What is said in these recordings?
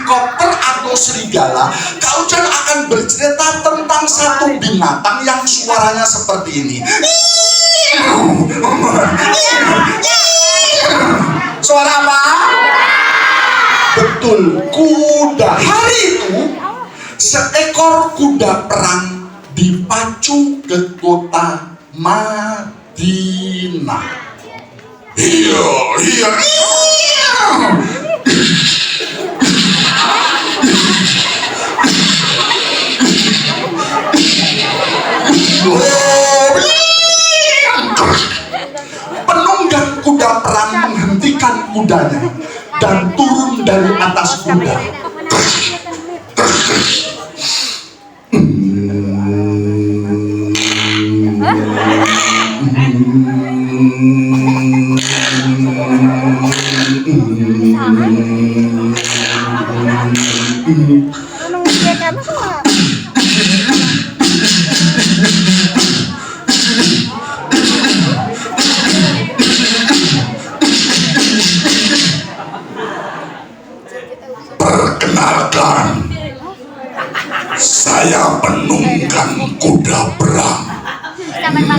helikopter atau serigala, Kak Ujan akan bercerita tentang satu binatang yang suaranya seperti ini. Suara apa? Betul, kuda. Hari itu seekor kuda perang dipacu ke kota Madinah. Iya. Penunggang kuda perang menghentikan kudanya dan turun dari atas kuda. Perkenalkan, saya penunggang kuda perang.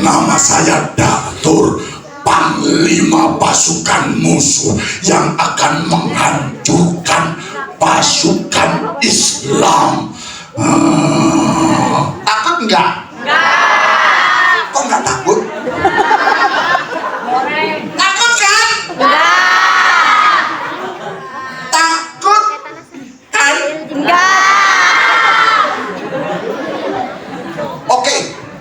Nama saya Datur, Panglima pasukan musuh yang akan menghancurkan pasukan Islam. Takut enggak? Kok enggak takut? Takut kan? Takut kan? Oke,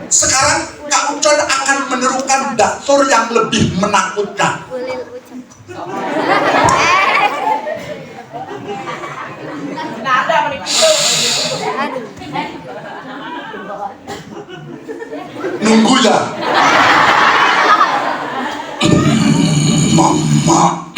sekarang Kak Ucan akan menerukan Datur yang lebih menakutkan. Nunggu ya. Mama.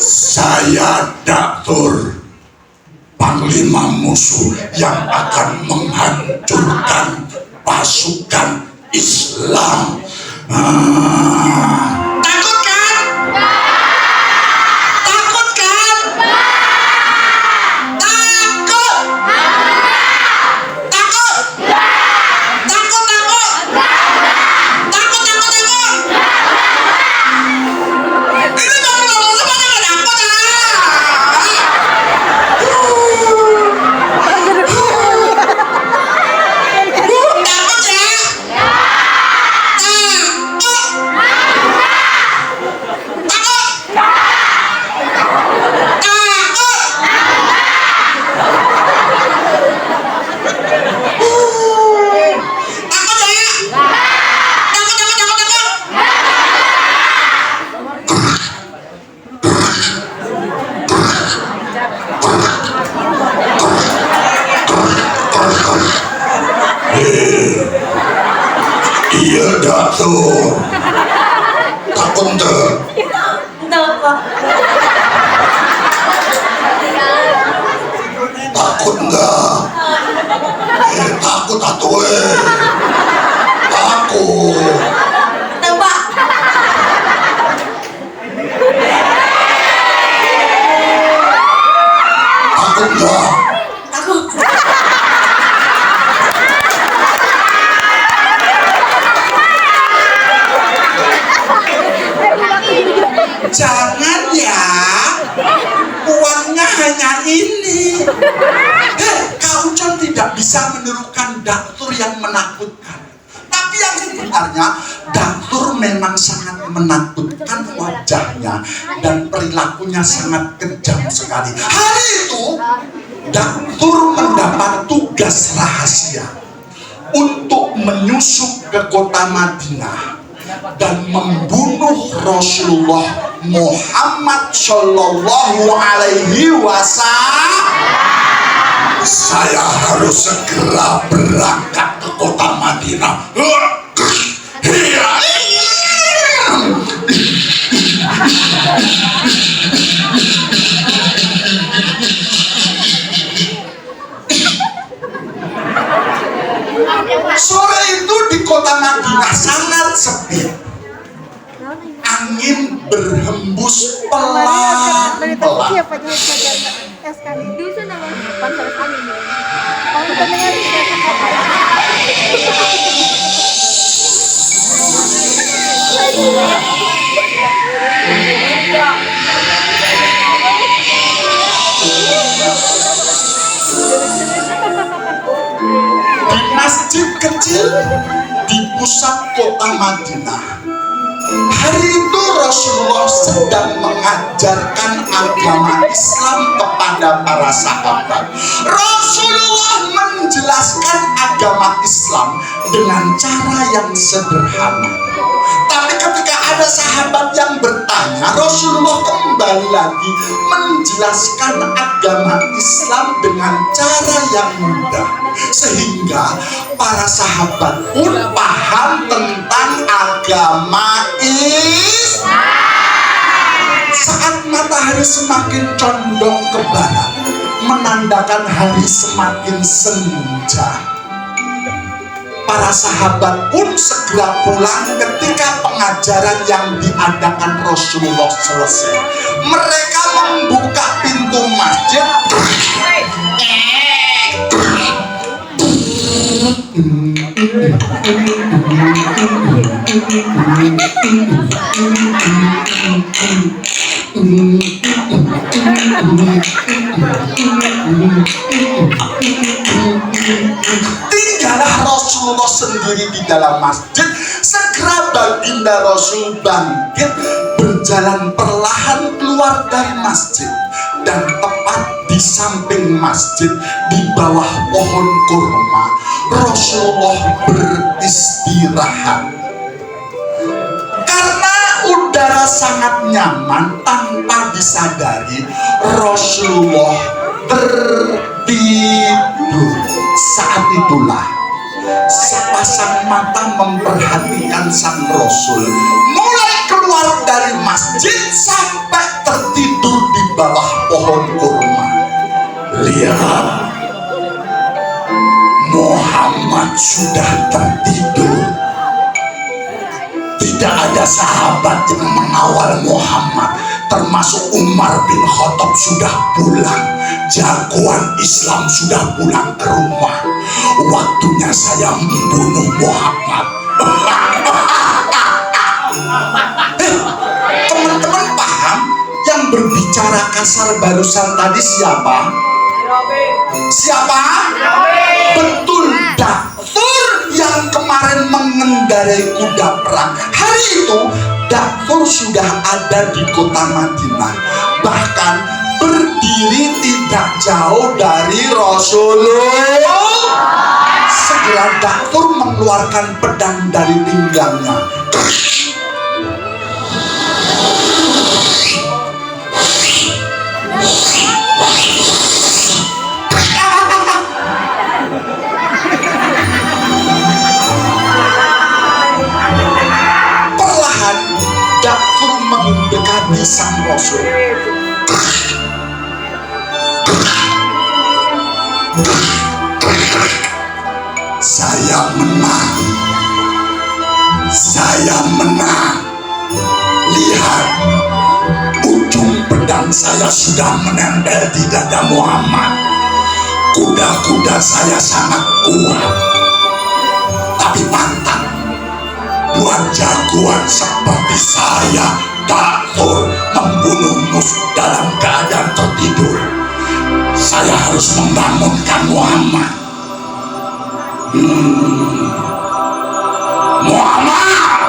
Saya Datur, Panglima musuh yang akan menghancurkan pasukan Islam. Takut kan? Takut kan? Takut? Takut? Ini ngomong semuanya gak takut Iya Datur. Takut tuh. Takut enggak? Takut atuh. Takut. Tembak. Takut enggak? Takut. Jangan ya, uangnya hanya ini. Kak Ucan tidak bisa menirukan Datur yang menakutkan. Tapi yang sebenarnya Datur memang sangat menakutkan wajahnya dan perilakunya sangat kejam sekali. Hari itu Datur mendapat tugas rahasia untuk menyusup ke kota Madinah dan membunuh Rasulullah Muhammad Shallallahu Alaihi Wasallam. Saya harus segera berangkat ke kota Madinah. terus pelan-pelan. Di masjid kecil di pusat kota Madinah, hari itu Rasulullah sedang mengajarkan agama Islam kepada para sahabat. Rasulullah menjelaskan agama Islam dengan cara yang sederhana. Tapi ketika ada sahabat yang bertanya, Rasulullah kembali lagi menjelaskan agama Islam dengan cara yang mudah, sehingga para sahabat pun paham tentang agama Islam. Saat matahari semakin condong ke barat, menandakan hari semakin senja, para sahabat pun segera pulang ketika pengajaran yang diadakan Rasulullah selesai. Mereka membuka pintu masjid. Tinggallah Rasulullah sendiri di dalam masjid. Segera baginda Rasul bangkit, berjalan perlahan keluar dari masjid, dan tepat di samping masjid, di bawah pohon kurma, Rasulullah beristirahat. Karena udara sangat nyaman, tanpa disadari Rasulullah tertidur. Saat itulah sepasang mata memperhatikan sang Rasul, mulai keluar dari masjid sampai tertidur di bawah pohon kurma. Lihat, Muhammad sudah tertidur. Tidak ada sahabat yang mengawal Muhammad, termasuk Umar bin Khattab sudah pulang. Jagoan Islam sudah pulang ke rumah. Waktunya saya membunuh Muhammad. Teman-teman paham yang berbicara kasar barusan tadi siapa? Siapa? Betul, Dakfur yang kemarin mengendarai kuda perang. Hari itu Dakfur sudah ada di kota Madinah, bahkan berdiri tidak jauh dari Rasulullah. Segera Dakfur mengeluarkan pedang dari pinggangnya. Perlahan Dakfur mendekati sang Rasul. Saya menang. Saya menang. Lihat, ujung pedang saya sudah menempel di dada Muhammad. Kuda-kuda saya sangat kuat, tapi pantang buat jagoan seperti saya, Dakfur, membunuh musuh dalam keadaan tertidur. Saya harus membangunkan Muhammad. Muhammad,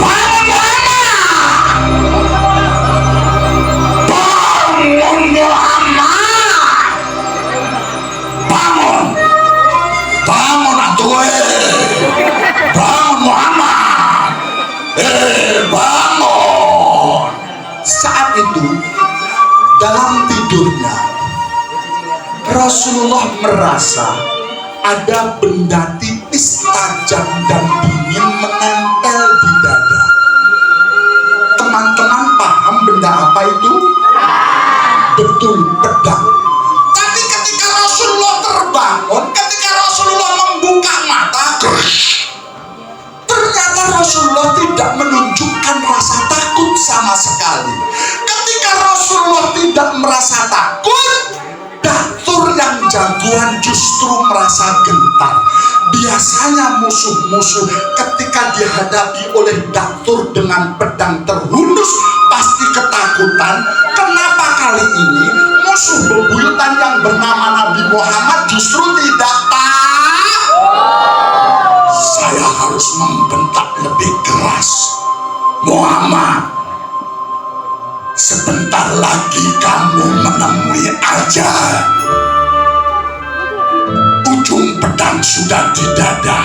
bangun Muhammad, bangun Muhammad, bangun, bangun atuh, bangun Muhammad, bangun. Saat itu dalam tidurnya Rasulullah merasa ada benda tipis, tajam dan dingin menempel di dada. Teman-teman paham benda apa itu? Betul, pedang. Tapi ketika Rasulullah terbangun, ketika Rasulullah membuka mata, ternyata Rasulullah tidak menunjukkan rasa takut sama sekali. Ketika Rasulullah tidak merasa takut, Daktur yang jagoan justru merasa gentar. Biasanya musuh-musuh ketika dihadapi oleh Daktur dengan pedang terhunus pasti ketakutan. Kenapa kali ini musuh bebuyutan yang bernama Nabi Muhammad justru tidak takut? Saya harus membentak lebih keras. Muhammad, sebentar lagi kamu menemui ajal. Ujung pedang sudah di dada.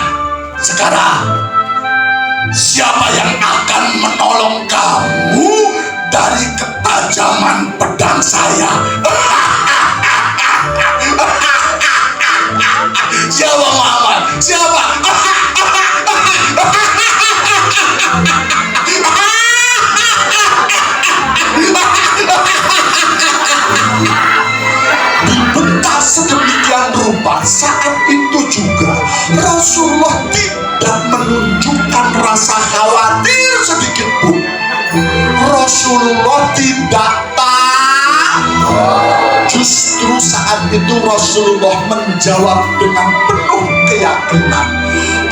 Sekarang siapa yang akan menolong kamu dari ketajaman pedang saya? Siapa Muhammad? Siapa? Dibentak sedemikian rupa, saat itu juga Rasulullah tidak menunjukkan rasa khawatir sedikit pun. Rasulullah tidak takut. Justru saat itu Rasulullah menjawab dengan penuh keyakinan,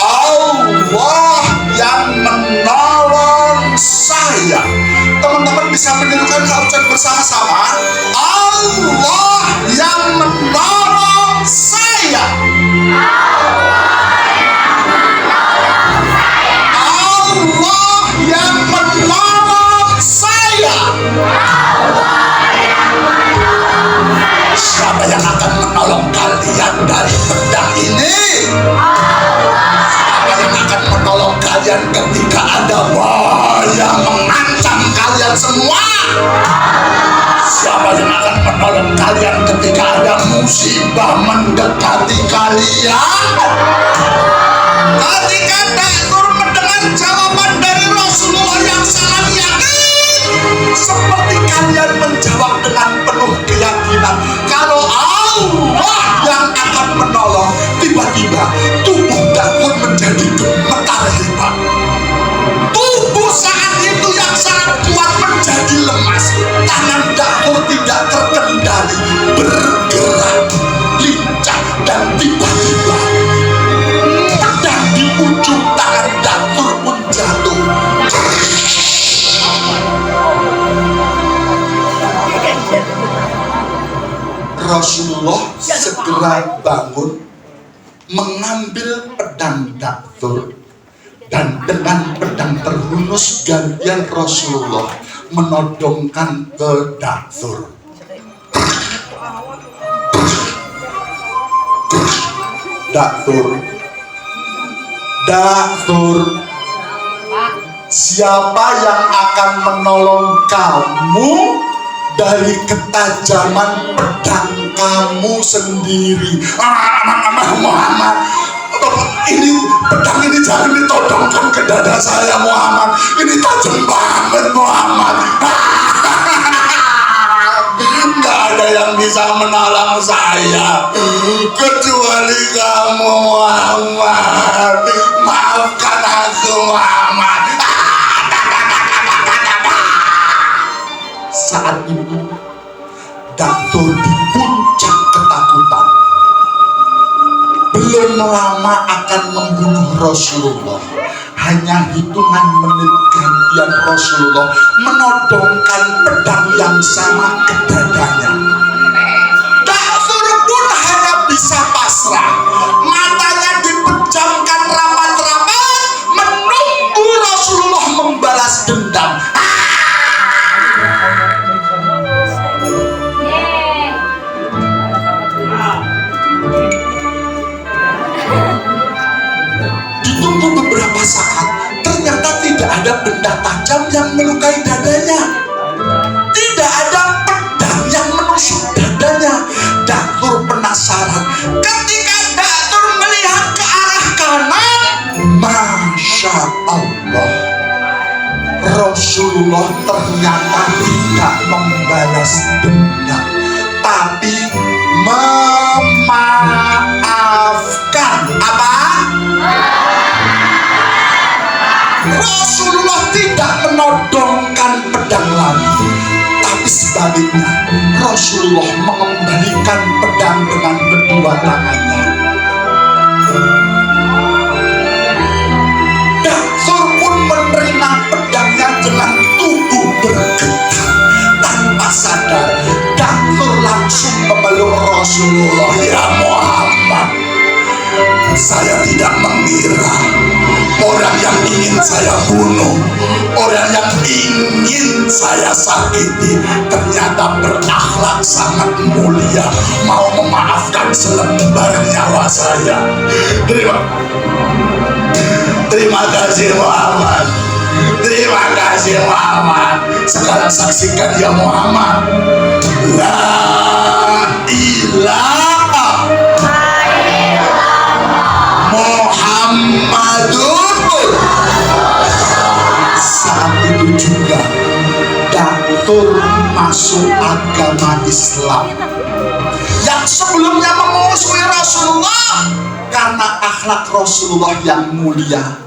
Allah yang menolong saya. Teman-teman bisa menirukan ucapan bersama-sama, Allah yang menolong saya. Allah yang menolong saya. Siapa yang akan menolong kalian dari pedang ini? Siapa yang akan menolong kalian ketika ada bahaya mengancam kalian semua? Siapa yang akan menolong kalian ketika ada musibah mendekati kalian? Ketika Daktur mendengar jawaban dari Rasulullah yang sangat yakin, seperti kalian menjawab dengan penuh keyakinan kalau Allah yang akan menolong, tiba-tiba tubuh Daktur menjadi gemetar hebat. Tubuh saat itu yang sangat kuat menjadi lemas. Tangan Daktur tidak terkendali, bergerak lincah, dan tiba-tiba pedang di ujung tangan Daktur pun jatuh. Rasulullah segera bangun, mengambil pedang Daktur, dan dengan pedang terhunus gantian Rasulullah menodongkan ke Daktur. Daktur, siapa yang akan menolong kamu dari ketajaman pedang kamu sendiri? Muhammad, ini pedang ini jangan ditodongkan ke dada saya Muhammad. Ini tajam banget Muhammad. Nggak ada yang bisa menolong saya kecuali kamu Muhammad. Maafkan aku Muhammad. Saat itu Daktur di puncak ketakutan, belum lama akan membunuh Rasulullah. Hanya hitungan menit gantian Rasulullah menodongkan pedang yang sama ke dadanya. Daktur pun hanya bisa pasrah, matanya dipejamkan rapat-rapat menunggu Rasulullah membalas dendam. Ditunggu beberapa saat, ternyata tidak ada benda tajam yang melukai dadanya. Tidak ada pedang yang menusuk dadanya. Daktur penasaran. Ketika Daktur melihat ke arah kanan, Masya Allah, Rasulullah ternyata tidak membalas dendam, tapi memaafkan. Apa? Rasulullah tidak menodongkan pedang lagi. Tapi sebaliknya, Rasulullah mengembalikan pedang dengan kedua tangannya. Daksur pun menerima pedangnya dengan tubuh bergetar. Tanpa sadar, Daksur langsung memeluk Rasulullah. Ya Muhammad, saya tidak mengira orang yang ingin saya bunuh, orang yang ingin saya sakiti, ternyata berakhlak sangat mulia, mau memaafkan selembar nyawa saya. Terima kasih Muhammad. Terima kasih Muhammad. Sekarang saksikan ya Muhammad. La ilaha Muhammadun. Saat itu juga Daksur masuk agama Islam yang sebelumnya memusuhi Rasulullah. Karena akhlak Rasulullah yang mulia,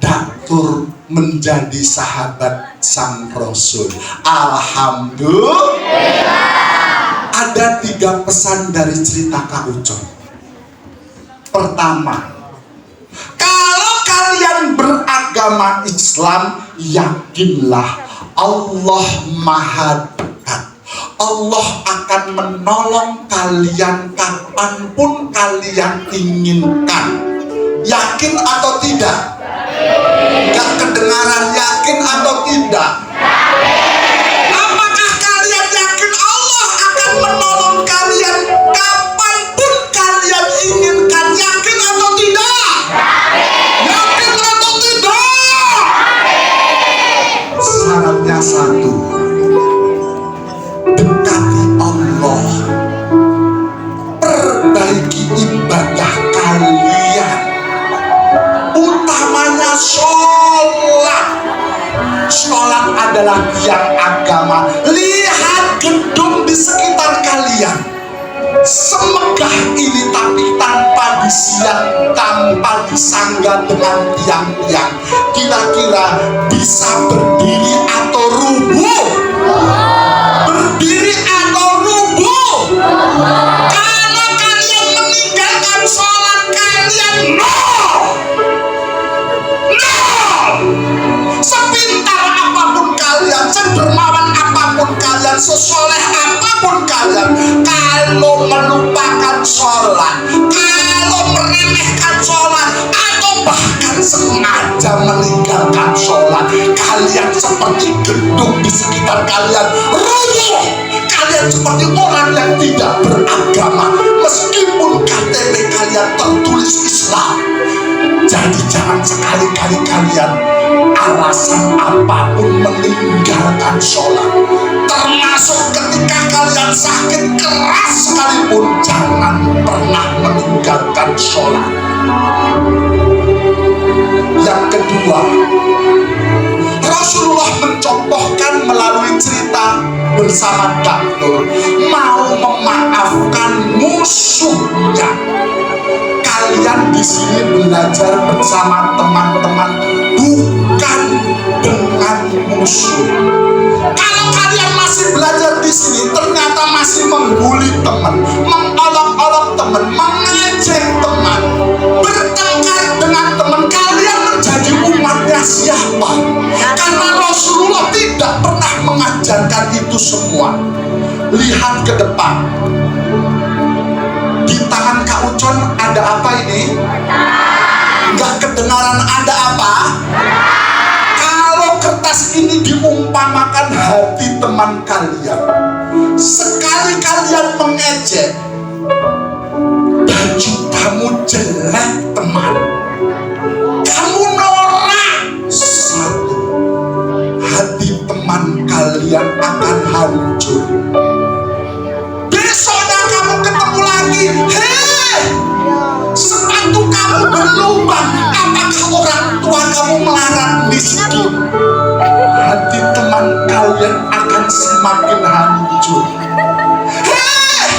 Daksur menjadi sahabat sang Rasul. Alhamdulillah. Ada 3 pesan dari cerita Kak Ucok. Pertama, kalau kalian beragama Islam, yakinlah Allah Maha Dekat. Allah akan menolong kalian kapanpun kalian inginkan. Yakin atau tidak? Gak kedengaran, yakin atau tidak? Apakah kalian yakin Allah akan menolong kalian kapanpun kalian inginkan? Yakin atau tidak? Yakin atau tidak? Syaratnya satu, dekati Allah, perbaiki ibadah kalian, utamanya sholat. Sholat adalah tiang agama. Lihat gedung di sekitar kalian, semegah ini tapi tanpa disiang, tanpa disangga dengan tiang-tiang. Kira-kira bisa berdiri atau rubuh? Berdiri atau rubuh? Kalau kalian meninggalkan sholat kalian, no! Sepintar apapun kalian, sedermawan apapun kalian, sesoleh apapun kalian, kalau melupakan sholat, kalau meremehkan sholat, atau bahkan sengaja meninggalkan sholat, kalian seperti gedung di sekitar kalian runtuh. Kalian seperti orang yang tidak beragama, meskipun KTP kalian tertulis Islam. Jadi jangan sekali-kali kalian alasan apapun meninggalkan sholat. Termasuk ketika kalian sakit keras sekalipun, jangan pernah meninggalkan sholat. Yang kedua, Rasulullah mencontohkan melalui cerita bersama Daksur, mau memaafkan musuhnya. Kalian di sini belajar bersama teman-teman, bukan dengan musuh. Kalau kalian masih belajar di sini, ternyata masih membuli teman, mengolok-olok teman, mengejek teman, bertengkar dengan teman, kalian menjadi umatnya siapa? Karena Rasulullah tidak pernah mengajarkan itu semua. Lihat ke depan. Di tangan Kak Ucon ada apa ini? Nggak kedengaran ada apa? Kalau kertas ini diumpamakan hati teman kalian, sekali kalian mengejek, baju kamu jelek teman, kamu norak, satu, hati teman kalian akan hancur. Besoknya kamu ketemu lagi, hei, sepatu kamu berlubang, apakah orang tua kamu melarat miskin? Hati teman kalian akan semakin hancur. Hei,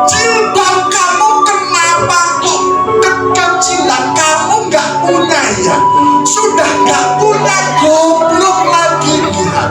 jilbab kamu kenapa kok kekecilan? Kamu nggak punya ya? Sudah nggak punya, goblok lagi lihat.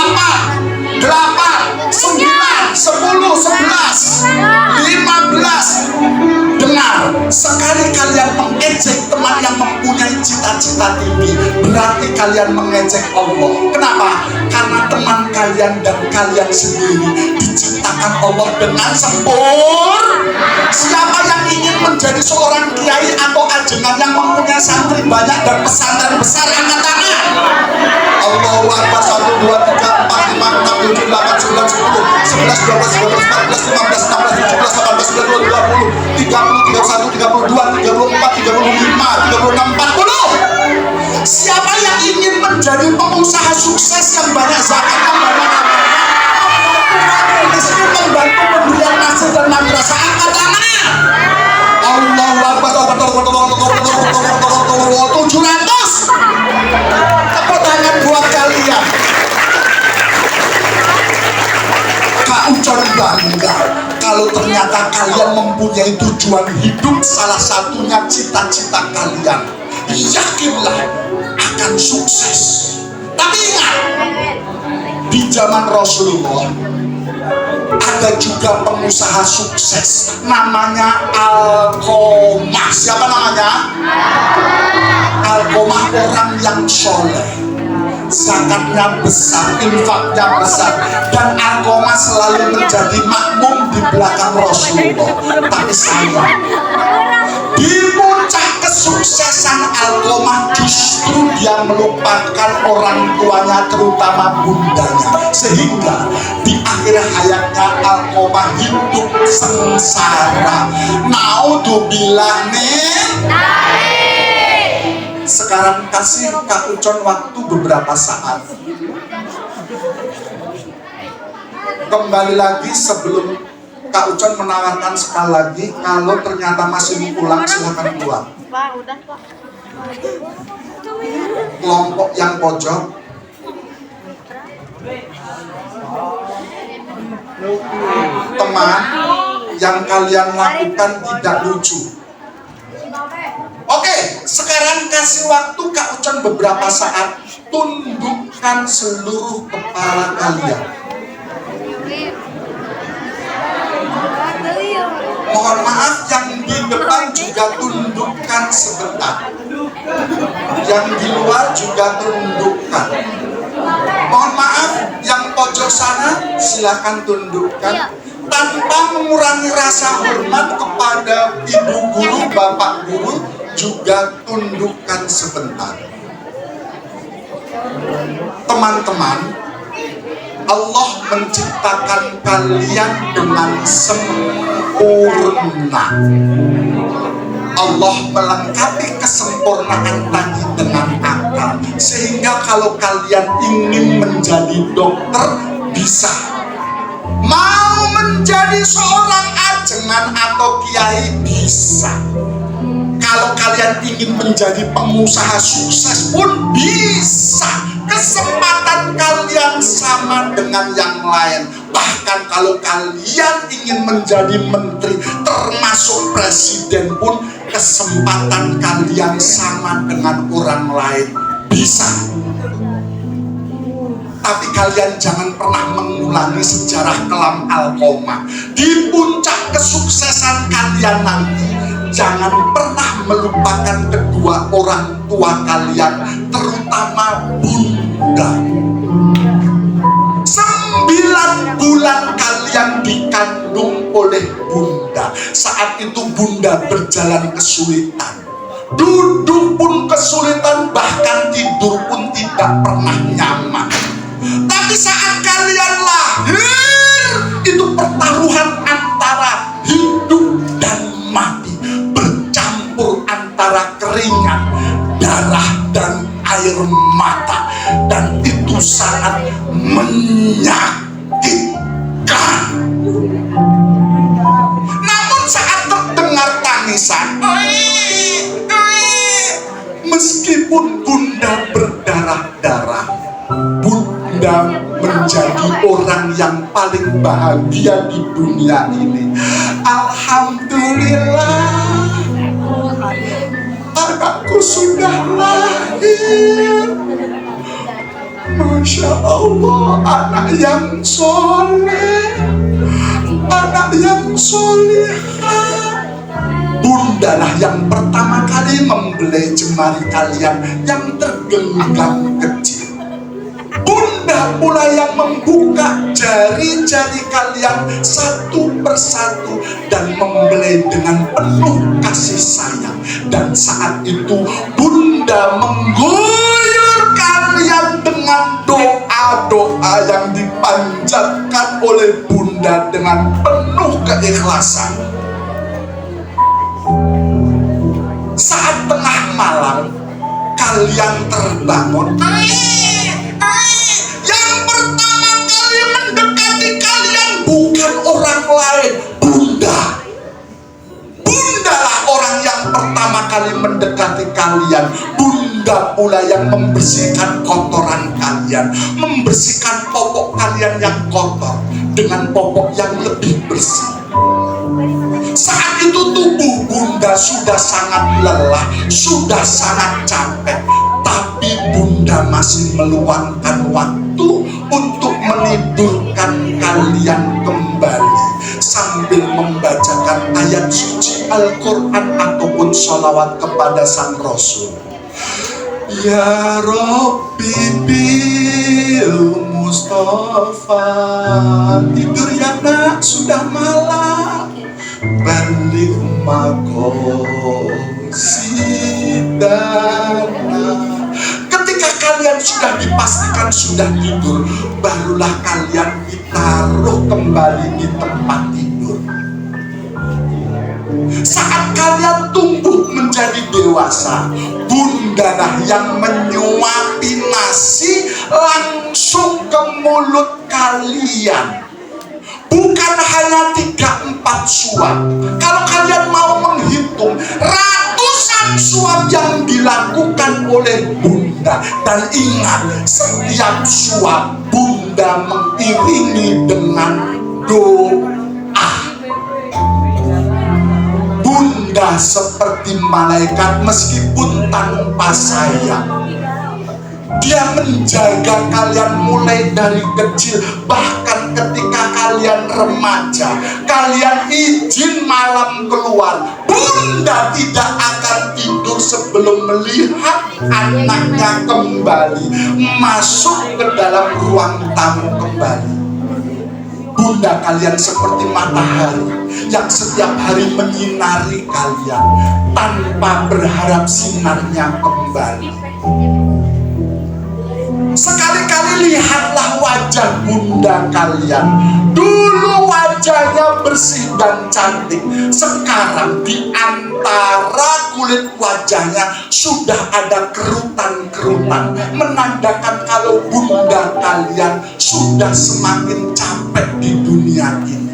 8, 9, 10, 11, 15. Dengar, sekali kalian mengejek teman yang mempunyai cita-cita tinggi, berarti kalian mengejek Allah. Kenapa? Karena teman kalian dan kalian sendiri diciptakan Allah dengan sempurna. Siapa yang ingin menjadi seorang kiai atau ajengan yang mempunyai santri banyak dan pesantren besar, angkat tangan. Allahu Akbar. 1, 2, 3, 4, 5, 6, 7, 8, 9, 10, 11, 12, 13, 14, 15, 16, 17, 18, 19, 20, 30, 31, 32, 34, 35, 36, 40. Siapa yang ingin menjadi pengusaha sukses yang banyak zakat, yang banyak amal, membantu miskin, membantu pemberian masjid dan madrasah, angkat tangan. Ucon bangga kalau ternyata kalian mempunyai tujuan hidup, salah satunya cita-cita kalian. Yakinlah akan sukses. Tapi ingat, di zaman Rasulullah ada juga pengusaha sukses namanya Alqomah. Siapa namanya? Alqomah, orang yang soleh, zakatnya besar, infaknya besar, dan Alqomah selalu menjadi makmum di belakang Rasulullah. Tapi sayang, di puncak kesuksesan Alqomah justru dia melupakan orang tuanya, terutama bundanya, sehingga di akhir hayatnya Alqomah hidup sengsara. Naudzubillah nih. Sekarang kasih Kak Ucon waktu beberapa saat. Kembali lagi sebelum Kak Ucon menawarkan sekali lagi, kalau ternyata masih mau pulang silahkan keluar. Pak, udah Pak. Kelompok yang pojok, teman, yang kalian lakukan tidak lucu. Oke, sekarang kasih waktu Kak Ucon beberapa saat. Tundukkan seluruh kepala kalian. Mohon maaf, yang di depan juga tundukkan sebentar. Yang di luar juga tundukkan. Mohon maaf, yang pojok sana silakan tundukkan. Tanpa mengurangi rasa hormat kepada ibu guru, bapak guru, juga tundukkan sebentar. Teman-teman, Allah menciptakan kalian dengan sempurna. Allah melengkapi kesempurnaan tadi dengan akal, sehingga kalau kalian ingin menjadi dokter bisa, mau menjadi seorang ajengan atau kiai bisa. Kalau kalian ingin menjadi pengusaha sukses pun bisa. Kesempatan kalian sama dengan yang lain. Bahkan kalau kalian ingin menjadi menteri, termasuk presiden pun, kesempatan kalian sama dengan orang lain. Bisa. Tapi kalian jangan pernah mengulangi sejarah kelam Alqomah. Di puncak kesuksesan kalian nanti, jangan pernah melupakan kedua orang tua kalian, terutama bunda. 9 bulan kalian dikandung oleh bunda. Saat itu bunda berjalan kesulitan, duduk pun kesulitan, bahkan tidur pun tidak pernah nyaman. Tapi saat kalian lahir, itu pertaruhan antara hidup dan mati, bercampur antara keringat, darah, dan air mata, dan itu sangat menyakitkan. Namun saat terdengar tangisan, meskipun bunda berdarah-darah, bunda menjadi orang yang paling bahagia di dunia ini. Alhamdulillah, anakku sudah lahir. Masya Allah, anak yang soleh, anak yang solehah. Bundalah yang pertama kali membelai jemari kalian yang tergenggam kecil. Bunda pula yang membuka jari-jari kalian satu persatu dan membelai dengan penuh kasih sayang. Dan saat itu bunda mengguyur kalian dengan doa-doa yang dipanjatkan oleh bunda dengan penuh keikhlasan. Saat tengah malam kalian terbangun, yang pertama kali mendekati kalian bukan orang lain, bunda. Bundalah orang yang pertama kali mendekati kalian. Bunda pula yang membersihkan kotoran kalian, membersihkan popok kalian yang kotor. dengan popok yang lebih bersih. Saat itu tubuh bunda sudah sangat lelah, sudah sangat capek, tapi bunda masih meluangkan waktu untuk menidurkan kalian kembali sambil membacakan ayat suci Al-Quran ataupun sholawat kepada sang Rasul. Ya Rabbi bil Mustafa, tidur ya nak, sudah malam. Balik makosidana. Ketika kalian sudah dipastikan sudah tidur, barulah kalian ditaruh kembali di tempat tidur. Saat kalian tumbuh menjadi dewasa, bundalah yang menyuapi nasi langsung ke mulut kalian. Bukan hanya 3-4 suap. Kalau kalian mau menghitung, ratusan suap yang dilakukan oleh bunda. Dan ingat, setiap suap bunda mengiringi dengan doa. Bunda seperti malaikat meskipun tanpa sayap. Dia menjaga kalian mulai dari kecil, bahkan ketika kalian remaja, kalian izin malam keluar, bunda tidak akan tidur sebelum melihat anaknya kembali masuk ke dalam ruang tamu kembali. Bunda kalian seperti matahari yang setiap hari menyinari kalian tanpa berharap sinarnya kembali. Sekali-kali lihatlah wajah bunda kalian. Dulu wajahnya bersih dan cantik. Sekarang di antara kulit wajahnya sudah ada kerutan-kerutan, menandakan kalau bunda kalian sudah semakin capek di dunia ini.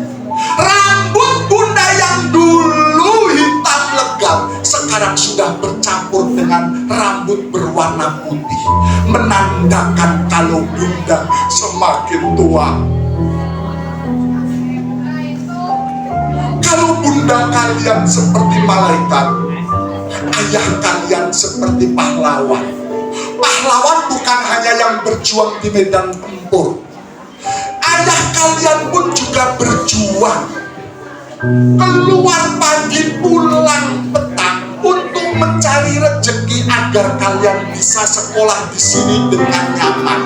Rambut bunda yang dulu hitam legam sekarang sudah bercampur dengan rambut berwarna putih, menandakan kalau bunda semakin tua. Kalau bunda kalian seperti malaikat, ayah kalian seperti pahlawan. Pahlawan bukan hanya yang berjuang di medan tempur. Ayah kalian pun juga berjuang, keluar pagi pulang petang untuk mencari rezeki agar kalian bisa sekolah di sini dengan nyaman.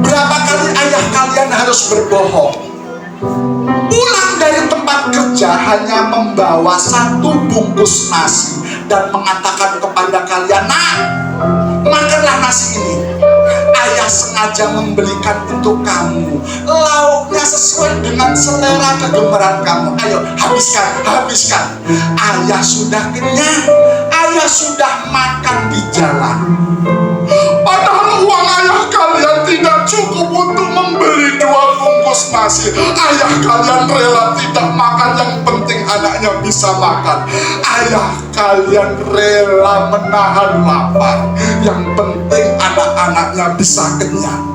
Berapa kali ayah kalian harus berbohong, pulang dari tempat kerja hanya membawa 1 bungkus nasi dan mengatakan kepada kalian, "Nah, makanlah nasi ini. Ayah sengaja membelikan untuk kamu. Lauknya sesuai dengan selera kegemaran kamu. Ayo, habiskan, habiskan." Ayah sudah kenyang. Ayah sudah makan di jalan. Padahal uang ayah kalian tidak cukup untuk membeli 2 bungkus nasi. Ayah kalian rela tidak makan, yang penting anaknya bisa makan. Ayah kalian rela menahan lapar, yang penting anak-anaknya bisa kenyang.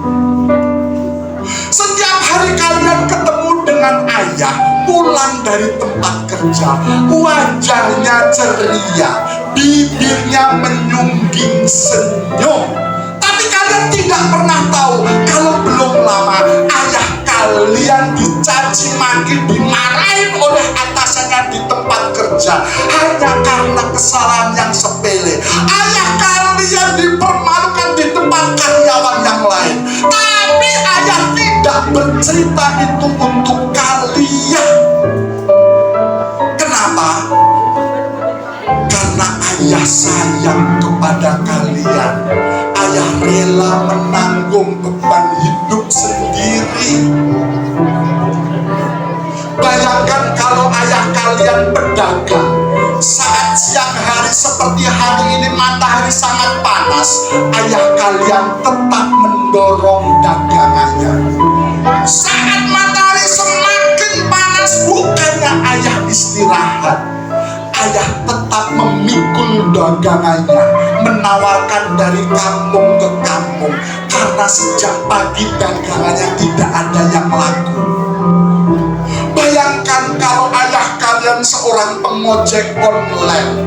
Setiap hari kalian ketemu dengan ayah pulang dari tempat kerja, wajahnya ceria, bibirnya menyungging senyum. Tapi kalian tidak pernah tahu kalau belum lama ayah kalian dicaci maki, dimarahin oleh atasannya di tempat kerja hanya karena kesalahan yang sepele. Ayah kalian dipermalukan di tempat karyawan yang lain. Tapi ayah tidak bercerita itu untuk kalian. Kenapa? Karena ayah sayang kepada kalian. Ayah rela menanggung beban hidup sendiri. Bayangkan kalau ayah kalian pedagang, saat siang hari seperti hari ini matahari sangat panas, ayah kalian tetap mendorong dagangannya. Saat matahari semakin panas, bukannya ayah istirahat, ayah tetap memikul dagangannya, menawarkan dari kampung ke kampung. karena sejak pagi dagangannya tidak ada yang laku. Bayangkan kalau ayah kalian seorang pengojek online,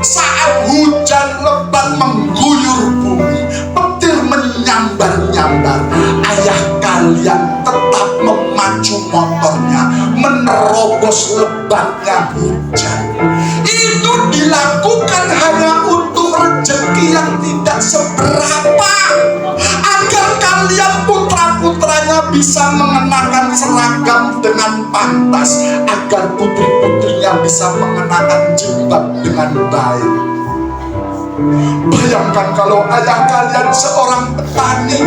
saat hujan lebat mengguyur bumi, petir menyambar-nyambar, ayah kalian tetap memacu motornya menerobos lebatnya hujan. Itu dilakukan hanya untuk rezeki yang tidak seberapa, agar kalian putra-putranya bisa mengenakan seragam dengan pantas, agar putri-putrinya bisa mengenakan jilbab dengan baik. Bayangkan kalau ayah kalian seorang petani,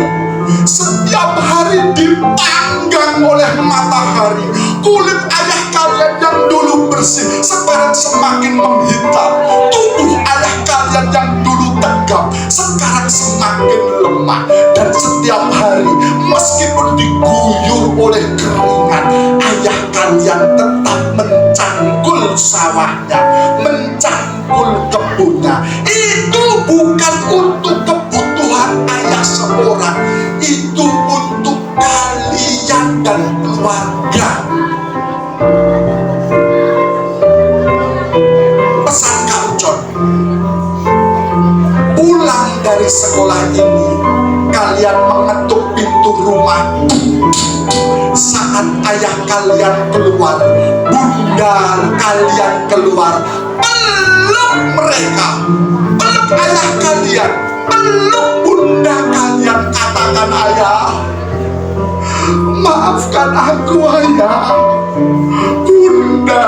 setiap hari dipanggang oleh matahari, kulit ayah kalian yang dulu bersih sekarang semakin menghitam, tubuh ayah kalian yang dulu tegap sekarang semakin lemah, dan setiap hari meskipun diguyur oleh keringat, ayah kalian tetap mencangkul sawahnya, mencangkul kebunnya. Itu bukan untuk kebutuhan ayah seorang, itu untuk kalian dan keluarga. Pesan Kak Ucon, pulang dari sekolah ini kalian mengetuk pintu rumah. Saat ayah kalian keluar, bunda kalian keluar, peluk mereka, peluk ayah kalian, peluk bunda kalian, katakan, ayah, maafkan aku ayah, bunda,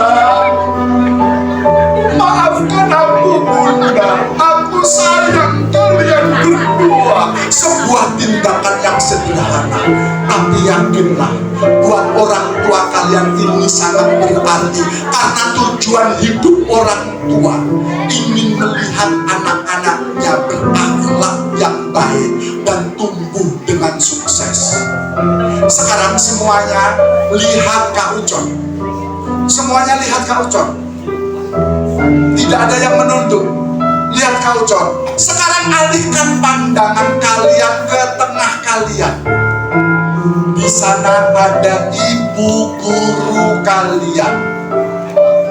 maafkan aku bunda, aku sayang kalian berdua. Sebuah tindakan yang sederhana, tapi yakinlah buat orang tua kalian ini sangat berarti, karena tujuan hidup orang tua ingin melihat anak-anaknya berakhlak yang baik dan tumbuh dengan sukses. Sekarang semuanya lihat Kak Ucon, semuanya lihat Kak Ucon, tidak ada yang menunduk. Lihat Kak Ucon, sekarang alihkan pandangan kalian ke tengah kalian. Di sana ada ibu guru kalian.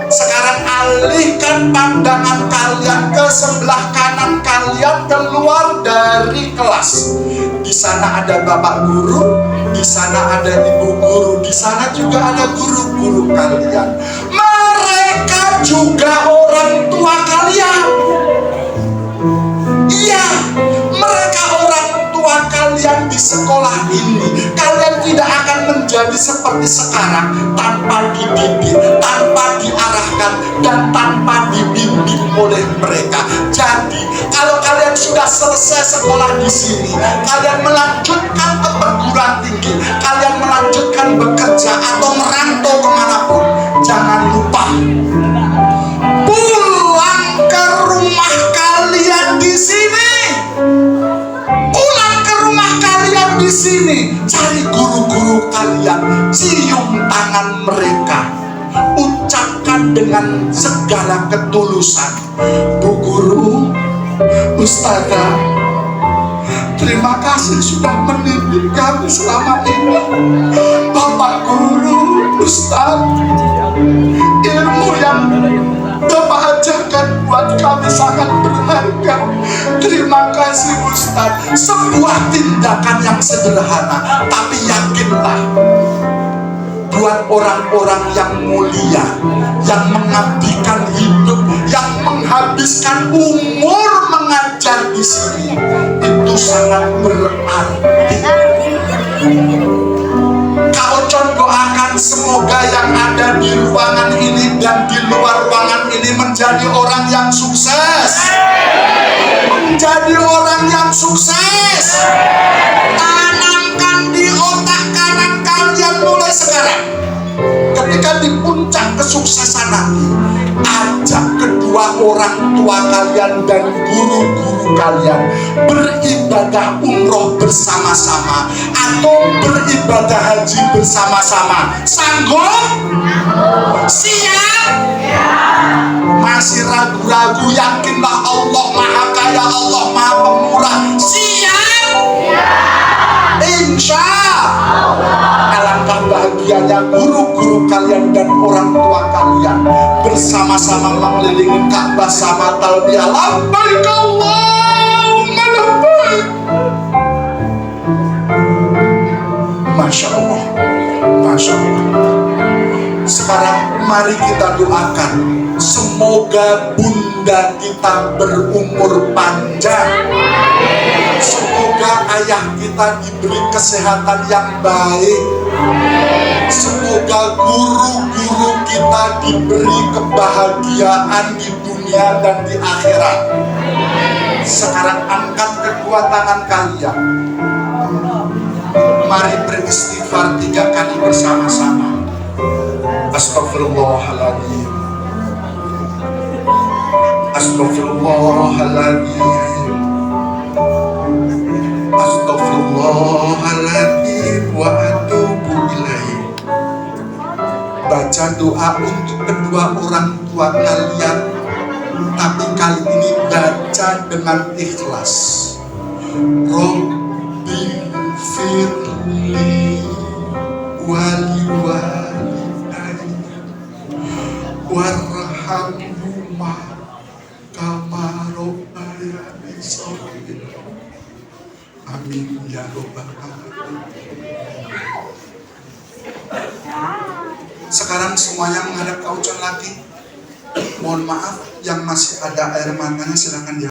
Sekarang alihkan pandangan kalian ke sebelah kanan kalian, keluar dari kelas. Di sana ada bapak guru, di sana ada ibu guru, di sana juga ada guru-guru kalian. Mereka juga orang tua kalian. Iya, mereka orang tua kalian di sekolah ini. Kalian tidak akan menjadi seperti sekarang tanpa dididik, tanpa diarahkan, dan tanpa dibimbing oleh mereka. Jadi, kalau kalian sudah selesai sekolah di sini, kalian melanjutkan ke perguruan tinggi, kalian melanjutkan bekerja atau merantau kemanapun, jangan lupa pulang ke rumah kalian di sini. Pulang ke rumah kalian di sini, cari guru-guru kalian, cium tangan mereka, ucapkan dengan segala ketulusan, Bu Guru, Ustazah, terima kasih sudah mendidik kami selama ini. Bapak Guru, Ustaz, ilmu yang Bapak ajarkan buat kami sangat berharga. Terima kasih Ustaz. Sebuah tindakan yang sederhana, tapi yakinlah, buat orang-orang yang mulia, yang mengabdikan hidup, yang menghabiskan umur mengajar di sini, itu sangat berarti. Kak Ucon doakan semoga yang ada di ruangan ini dan di luar ruangan ini menjadi orang yang sukses, menjadi orang yang sukses. Tanamkan di otak kanan kalian mulai sekarang, ketika di puncak kesuksesan nanti, ajak kedua orang tua kalian dan guru-guru kalian beribadah umroh bersama-sama atau beribadah haji bersama-sama. Sanggup? Siap? Masih ragu-ragu? Yakinlah Allah Maha Kaya, Allah Maha Pemurah. Siap? insya alangkah bahagianya guru-guru kalian dan orang tua kalian bersama-sama mengelilingi Ka'bah sama talbiyah labbaik Allahumma labbaik. Masya Allah, Masya Allah. Sekarang mari kita doakan semoga bunda kita berumur panjang, semoga ayah kita diberi kesehatan yang baik, semoga guru-guru kita diberi kebahagiaan di dunia dan di akhirat. Sekarang angkat kedua tangan kalian, mari beristighfar 3 kali bersama-sama. Astaghfirullahaladzim, Astaghfirullahaladzim, Astaghfirullahaladzim wa atubu ilaih. Baca doa untuk kedua orang tua kalian, tapi kali ini baca dengan ikhlas. Rabbi firli wali warhamhuma kama rabbayani shaghira. Amin ya rabbal alamin. Sekarang semuanya menghadap ke Ucon lagi. Mohon maaf yang masih ada air matanya silakan ya.